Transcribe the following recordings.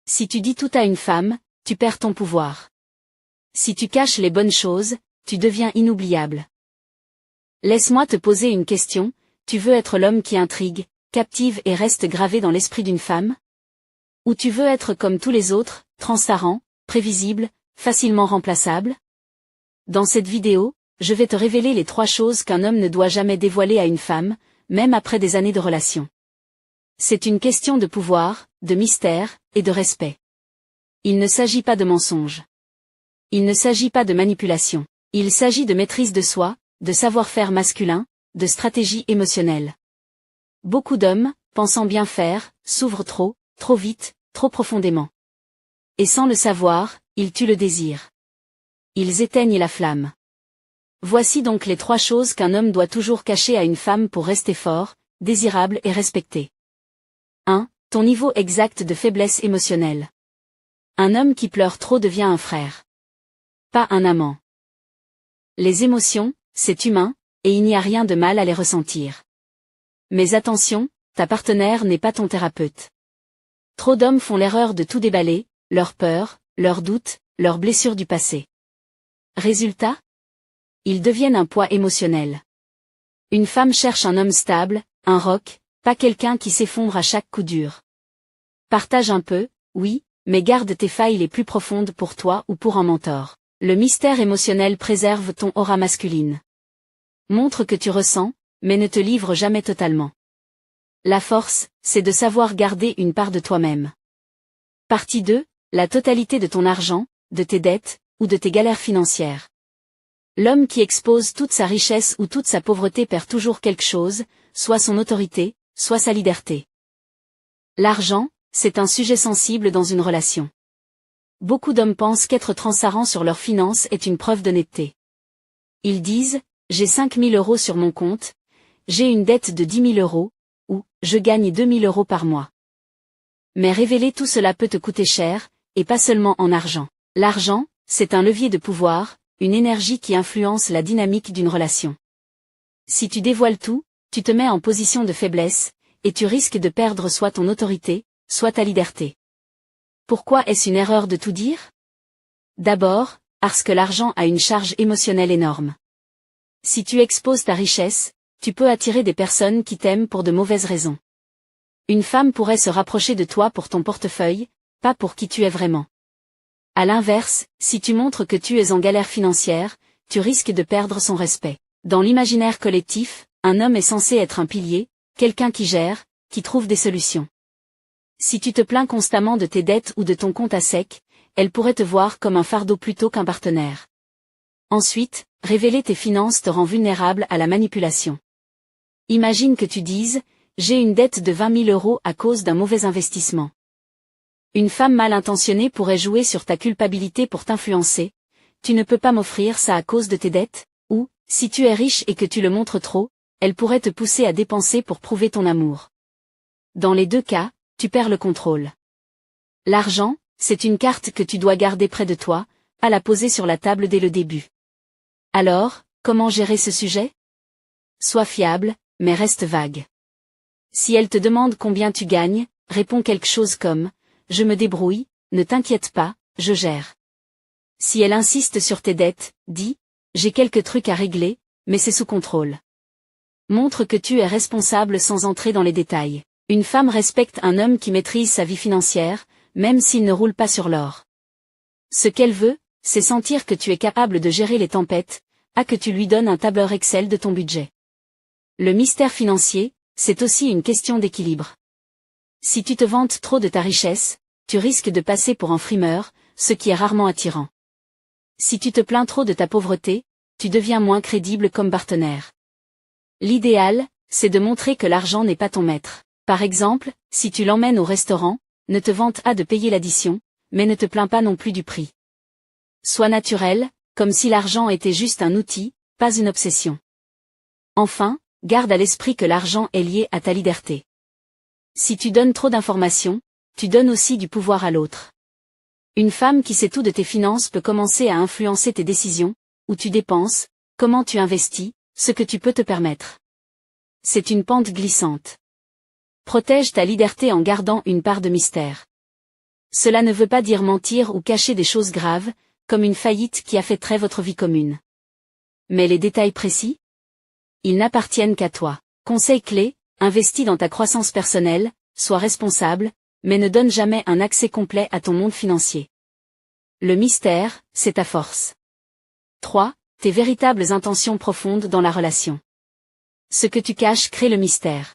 Si tu dis tout à une femme, tu perds ton pouvoir. Si tu caches les bonnes choses, tu deviens inoubliable. Laisse-moi te poser une question, tu veux être l'homme qui intrigue, captive et reste gravé dans l'esprit d'une femme? Ou tu veux être comme tous les autres, transparent, prévisible, facilement remplaçable? Dans cette vidéo, je vais te révéler les 3 choses qu'un homme ne doit jamais dévoiler à une femme, même après des années de relation. C'est une question de pouvoir, de mystère, et de respect. Il ne s'agit pas de mensonge. Il ne s'agit pas de manipulation. Il s'agit de maîtrise de soi, de savoir-faire masculin, de stratégie émotionnelle. Beaucoup d'hommes, pensant bien faire, s'ouvrent trop vite, trop profondément. Et sans le savoir, ils tuent le désir. Ils éteignent la flamme. Voici donc les 3 choses qu'un homme doit toujours cacher à une femme pour rester fort, désirable et respecté. 1. Ton niveau exact de faiblesse émotionnelle. Un homme qui pleure trop devient un frère. Pas un amant. Les émotions, c'est humain, et il n'y a rien de mal à les ressentir. Mais attention, ta partenaire n'est pas ton thérapeute. Trop d'hommes font l'erreur de tout déballer, leurs peurs, leurs doutes, leurs blessures du passé. Résultat? Ils deviennent un poids émotionnel. Une femme cherche un homme stable, un roc, pas quelqu'un qui s'effondre à chaque coup dur. Partage un peu, oui, mais garde tes failles les plus profondes pour toi ou pour un mentor. Le mystère émotionnel préserve ton aura masculine. Montre que tu ressens, mais ne te livre jamais totalement. La force, c'est de savoir garder une part de toi-même. Partie 2, la totalité de ton argent, de tes dettes, ou de tes galères financières. L'homme qui expose toute sa richesse ou toute sa pauvreté perd toujours quelque chose, soit son autorité, soit sa liberté. L'argent, c'est un sujet sensible dans une relation. Beaucoup d'hommes pensent qu'être transparent sur leurs finances est une preuve d'honnêteté. Ils disent, j'ai 5 000 € sur mon compte, j'ai une dette de 10 000 €, ou, je gagne 2 000 € par mois. Mais révéler tout cela peut te coûter cher, et pas seulement en argent. L'argent, c'est un levier de pouvoir, une énergie qui influence la dynamique d'une relation. Si tu dévoiles tout, tu te mets en position de faiblesse, et tu risques de perdre soit ton autorité, soit ta liberté. Pourquoi est-ce une erreur de tout dire? D'abord, parce que l'argent a une charge émotionnelle énorme. Si tu exposes ta richesse, tu peux attirer des personnes qui t'aiment pour de mauvaises raisons. Une femme pourrait se rapprocher de toi pour ton portefeuille, pas pour qui tu es vraiment. À l'inverse, si tu montres que tu es en galère financière, tu risques de perdre son respect. Dans l'imaginaire collectif, un homme est censé être un pilier, quelqu'un qui gère, qui trouve des solutions. Si tu te plains constamment de tes dettes ou de ton compte à sec, elle pourrait te voir comme un fardeau plutôt qu'un partenaire. Ensuite, révéler tes finances te rend vulnérable à la manipulation. Imagine que tu dises, j'ai une dette de 20 000 € à cause d'un mauvais investissement. Une femme mal intentionnée pourrait jouer sur ta culpabilité pour t'influencer, tu ne peux pas m'offrir ça à cause de tes dettes, ou, si tu es riche et que tu le montres trop, elle pourrait te pousser à dépenser pour prouver ton amour. Dans les 2 cas, tu perds le contrôle. L'argent, c'est une carte que tu dois garder près de toi, à la poser sur la table dès le début. Alors, comment gérer ce sujet? Sois fiable, mais reste vague. Si elle te demande combien tu gagnes, réponds quelque chose comme « Je me débrouille, ne t'inquiète pas, je gère ». Si elle insiste sur tes dettes, dis « J'ai quelques trucs à régler, mais c'est sous contrôle ». Montre que tu es responsable sans entrer dans les détails. Une femme respecte un homme qui maîtrise sa vie financière, même s'il ne roule pas sur l'or. Ce qu'elle veut, c'est sentir que tu es capable de gérer les tempêtes, que tu lui donnes un tableur Excel de ton budget. Le mystère financier, c'est aussi une question d'équilibre. Si tu te vantes trop de ta richesse, tu risques de passer pour un frimeur, ce qui est rarement attirant. Si tu te plains trop de ta pauvreté, tu deviens moins crédible comme partenaire. L'idéal, c'est de montrer que l'argent n'est pas ton maître. Par exemple, si tu l'emmènes au restaurant, ne te vante pas de payer l'addition, mais ne te plains pas non plus du prix. Sois naturel, comme si l'argent était juste un outil, pas une obsession. Enfin, garde à l'esprit que l'argent est lié à ta liberté. Si tu donnes trop d'informations, tu donnes aussi du pouvoir à l'autre. Une femme qui sait tout de tes finances peut commencer à influencer tes décisions, où tu dépenses, comment tu investis, ce que tu peux te permettre. C'est une pente glissante. Protège ta liberté en gardant une part de mystère. Cela ne veut pas dire mentir ou cacher des choses graves, comme une faillite qui affecterait votre vie commune. Mais les détails précis? Ils n'appartiennent qu'à toi. Conseil clé, investis dans ta croissance personnelle, sois responsable, mais ne donne jamais un accès complet à ton monde financier. Le mystère, c'est ta force. 3. Tes véritables intentions profondes dans la relation. Ce que tu caches crée le mystère.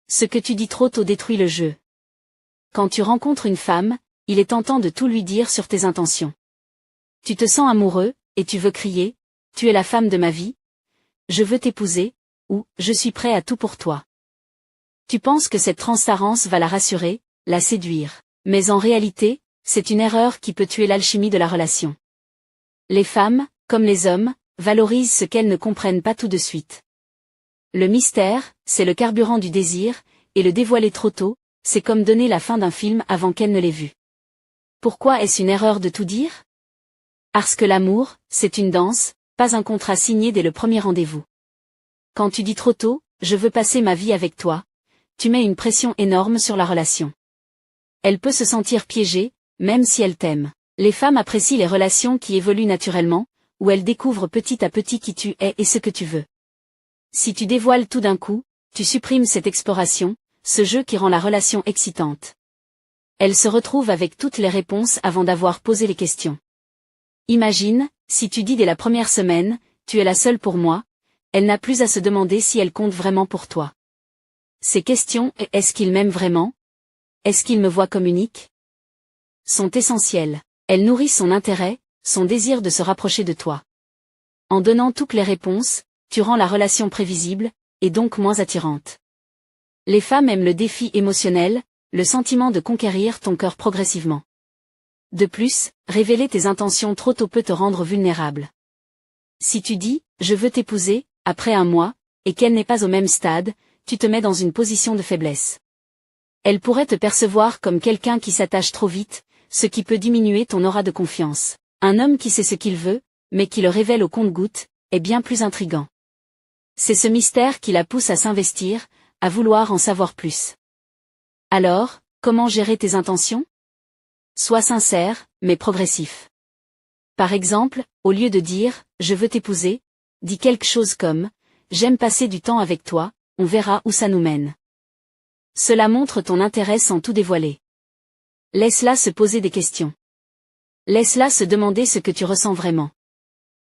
Ce que tu dis trop tôt détruit le jeu. Quand tu rencontres une femme, il est tentant de tout lui dire sur tes intentions. Tu te sens amoureux, et tu veux crier, « Tu es la femme de ma vie, je veux t'épouser » ou « Je suis prêt à tout pour toi ». Tu penses que cette transparence va la rassurer, la séduire. Mais en réalité, c'est une erreur qui peut tuer l'alchimie de la relation. Les femmes, comme les hommes, valorisent ce qu'elles ne comprennent pas tout de suite. Le mystère, c'est le carburant du désir, et le dévoiler trop tôt, c'est comme donner la fin d'un film avant qu'elle ne l'ait vu. Pourquoi est-ce une erreur de tout dire? Parce que l'amour, c'est une danse, pas un contrat signé dès le premier rendez-vous. Quand tu dis trop tôt, je veux passer ma vie avec toi, tu mets une pression énorme sur la relation. Elle peut se sentir piégée, même si elle t'aime. Les femmes apprécient les relations qui évoluent naturellement, où elles découvrent petit à petit qui tu es et ce que tu veux. Si tu dévoiles tout d'un coup, tu supprimes cette exploration, ce jeu qui rend la relation excitante. Elle se retrouve avec toutes les réponses avant d'avoir posé les questions. Imagine, si tu dis dès la première semaine, tu es la seule pour moi, elle n'a plus à se demander si elle compte vraiment pour toi. Ces questions, est-ce qu'il m'aime vraiment? Est-ce qu'il me voit comme unique? Sont essentielles. Elles nourrissent son intérêt, son désir de se rapprocher de toi. En donnant toutes les réponses, tu rends la relation prévisible, et donc moins attirante. Les femmes aiment le défi émotionnel, le sentiment de conquérir ton cœur progressivement. De plus, révéler tes intentions trop tôt peut te rendre vulnérable. Si tu dis « je veux t'épouser » après un mois, et qu'elle n'est pas au même stade, tu te mets dans une position de faiblesse. Elle pourrait te percevoir comme quelqu'un qui s'attache trop vite, ce qui peut diminuer ton aura de confiance. Un homme qui sait ce qu'il veut, mais qui le révèle au compte-gouttes, est bien plus intrigant. C'est ce mystère qui la pousse à s'investir, à vouloir en savoir plus. Alors, comment gérer tes intentions? Sois sincère, mais progressif. Par exemple, au lieu de dire « je veux t'épouser », dis quelque chose comme « j'aime passer du temps avec toi, on verra où ça nous mène ». Cela montre ton intérêt sans tout dévoiler. Laisse-la se poser des questions. Laisse-la se demander ce que tu ressens vraiment.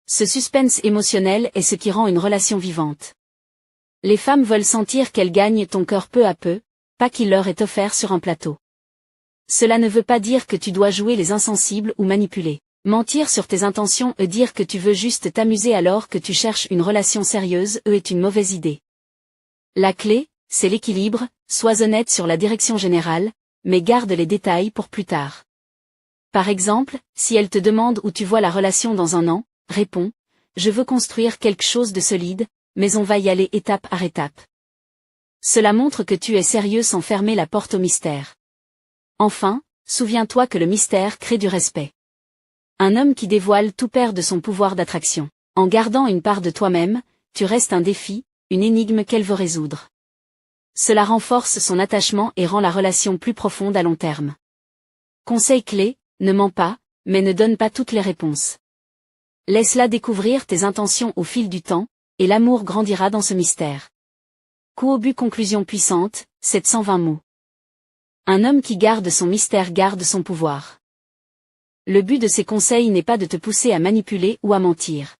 Ce suspense émotionnel est ce qui rend une relation vivante. Les femmes veulent sentir qu'elles gagnent ton cœur peu à peu, pas qu'il leur est offert sur un plateau. Cela ne veut pas dire que tu dois jouer les insensibles ou manipuler. Mentir sur tes intentions et dire que tu veux juste t'amuser alors que tu cherches une relation sérieuse est une mauvaise idée. La clé, c'est l'équilibre, sois honnête sur la direction générale, mais garde les détails pour plus tard. Par exemple, si elle te demande où tu vois la relation dans un an, réponds « Je veux construire quelque chose de solide, mais on va y aller étape par étape ». Cela montre que tu es sérieux sans fermer la porte au mystère. Enfin, souviens-toi que le mystère crée du respect. Un homme qui dévoile tout perd de son pouvoir d'attraction. En gardant une part de toi-même, tu restes un défi, une énigme qu'elle veut résoudre. Cela renforce son attachement et rend la relation plus profonde à long terme. Conseil clé, ne mens pas, mais ne donne pas toutes les réponses. Laisse-la découvrir tes intentions au fil du temps, et l'amour grandira dans ce mystère. Coup au but conclusion puissante, 720 mots. Un homme qui garde son mystère garde son pouvoir. Le but de ces conseils n'est pas de te pousser à manipuler ou à mentir.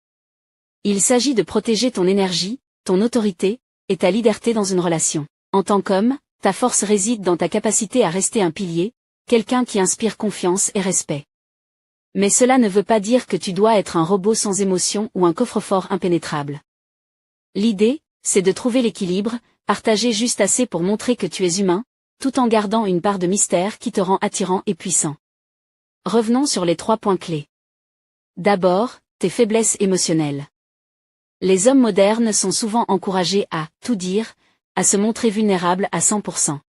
Il s'agit de protéger ton énergie, ton autorité, et ta liberté dans une relation. En tant qu'homme, ta force réside dans ta capacité à rester un pilier, quelqu'un qui inspire confiance et respect. Mais cela ne veut pas dire que tu dois être un robot sans émotion ou un coffre-fort impénétrable. L'idée, c'est de trouver l'équilibre, partager juste assez pour montrer que tu es humain, tout en gardant une part de mystère qui te rend attirant et puissant. Revenons sur les 3 points clés. D'abord, tes faiblesses émotionnelles. Les hommes modernes sont souvent encouragés à tout dire, à se montrer vulnérables à 100%.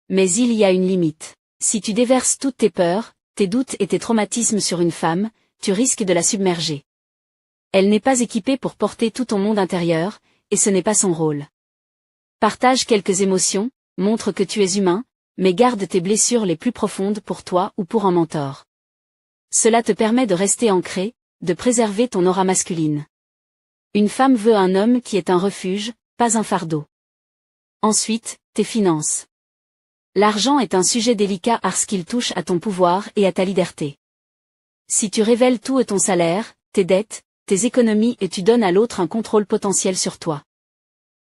Mais il y a une limite. Si tu déverses toutes tes peurs, tes doutes et tes traumatismes sur une femme, tu risques de la submerger. Elle n'est pas équipée pour porter tout ton monde intérieur, et ce n'est pas son rôle. Partage quelques émotions, montre que tu es humain, mais garde tes blessures les plus profondes pour toi ou pour un mentor. Cela te permet de rester ancré, de préserver ton aura masculine. Une femme veut un homme qui est un refuge, pas un fardeau. Ensuite, tes finances. L'argent est un sujet délicat parce qu'il touche à ton pouvoir et à ta liberté. Si tu révèles tout ton salaire, tes dettes, tes économies et tu donnes à l'autre un contrôle potentiel sur toi.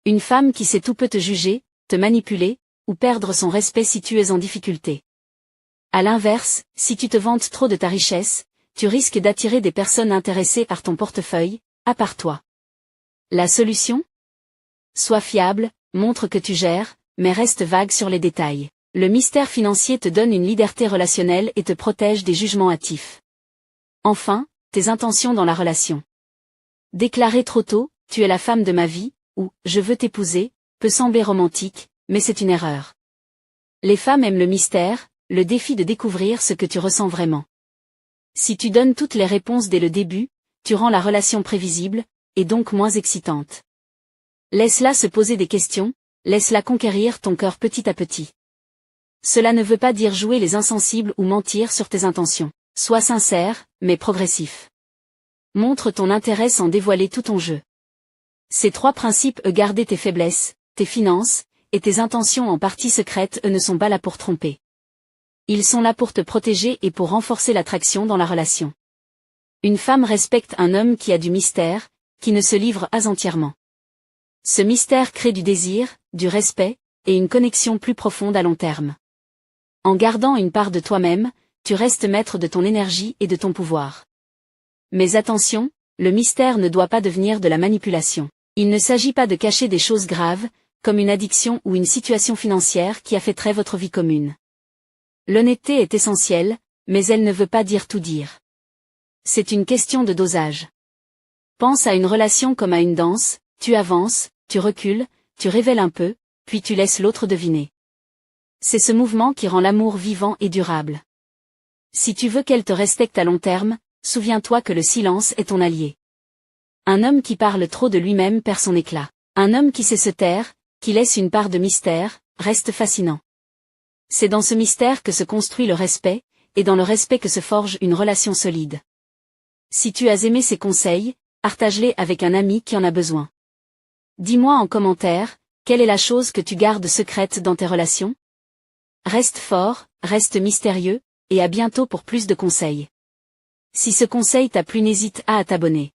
Une femme qui sait tout peut te juger, te manipuler, ou perdre son respect si tu es en difficulté. À l'inverse, si tu te vantes trop de ta richesse, tu risques d'attirer des personnes intéressées par ton portefeuille, à part toi. La solution ? Sois fiable, montre que tu gères, mais reste vague sur les détails. Le mystère financier te donne une liberté relationnelle et te protège des jugements hâtifs. Enfin, tes intentions dans la relation. Déclarer trop tôt, tu es la femme de ma vie, ou je veux t'épouser, peut sembler romantique, mais c'est une erreur. Les femmes aiment le mystère, le défi de découvrir ce que tu ressens vraiment. Si tu donnes toutes les réponses dès le début, tu rends la relation prévisible, et donc moins excitante. Laisse-la se poser des questions, laisse-la conquérir ton cœur petit à petit. Cela ne veut pas dire jouer les insensibles ou mentir sur tes intentions. Sois sincère, mais progressif. Montre ton intérêt sans dévoiler tout ton jeu. Ces 3 principes garder tes faiblesses, tes finances, et tes intentions en partie secrètes ne sont pas là pour tromper. Ils sont là pour te protéger et pour renforcer l'attraction dans la relation. Une femme respecte un homme qui a du mystère, qui ne se livre pas entièrement. Ce mystère crée du désir, du respect, et une connexion plus profonde à long terme. En gardant une part de toi-même, tu restes maître de ton énergie et de ton pouvoir. Mais attention, le mystère ne doit pas devenir de la manipulation. Il ne s'agit pas de cacher des choses graves, comme une addiction ou une situation financière qui affecterait votre vie commune. L'honnêteté est essentielle, mais elle ne veut pas dire tout dire. C'est une question de dosage. Pense à une relation comme à une danse, tu avances, tu recules, tu révèles un peu, puis tu laisses l'autre deviner. C'est ce mouvement qui rend l'amour vivant et durable. Si tu veux qu'elle te respecte à long terme, souviens-toi que le silence est ton allié. Un homme qui parle trop de lui-même perd son éclat. Un homme qui sait se taire, qui laisse une part de mystère, reste fascinant. C'est dans ce mystère que se construit le respect, et dans le respect que se forge une relation solide. Si tu as aimé ces conseils, partage-les avec un ami qui en a besoin. Dis-moi en commentaire, quelle est la chose que tu gardes secrète dans tes relations ? Reste fort, reste mystérieux, et à bientôt pour plus de conseils. Si ce conseil t'a plu, n'hésite pas à t'abonner.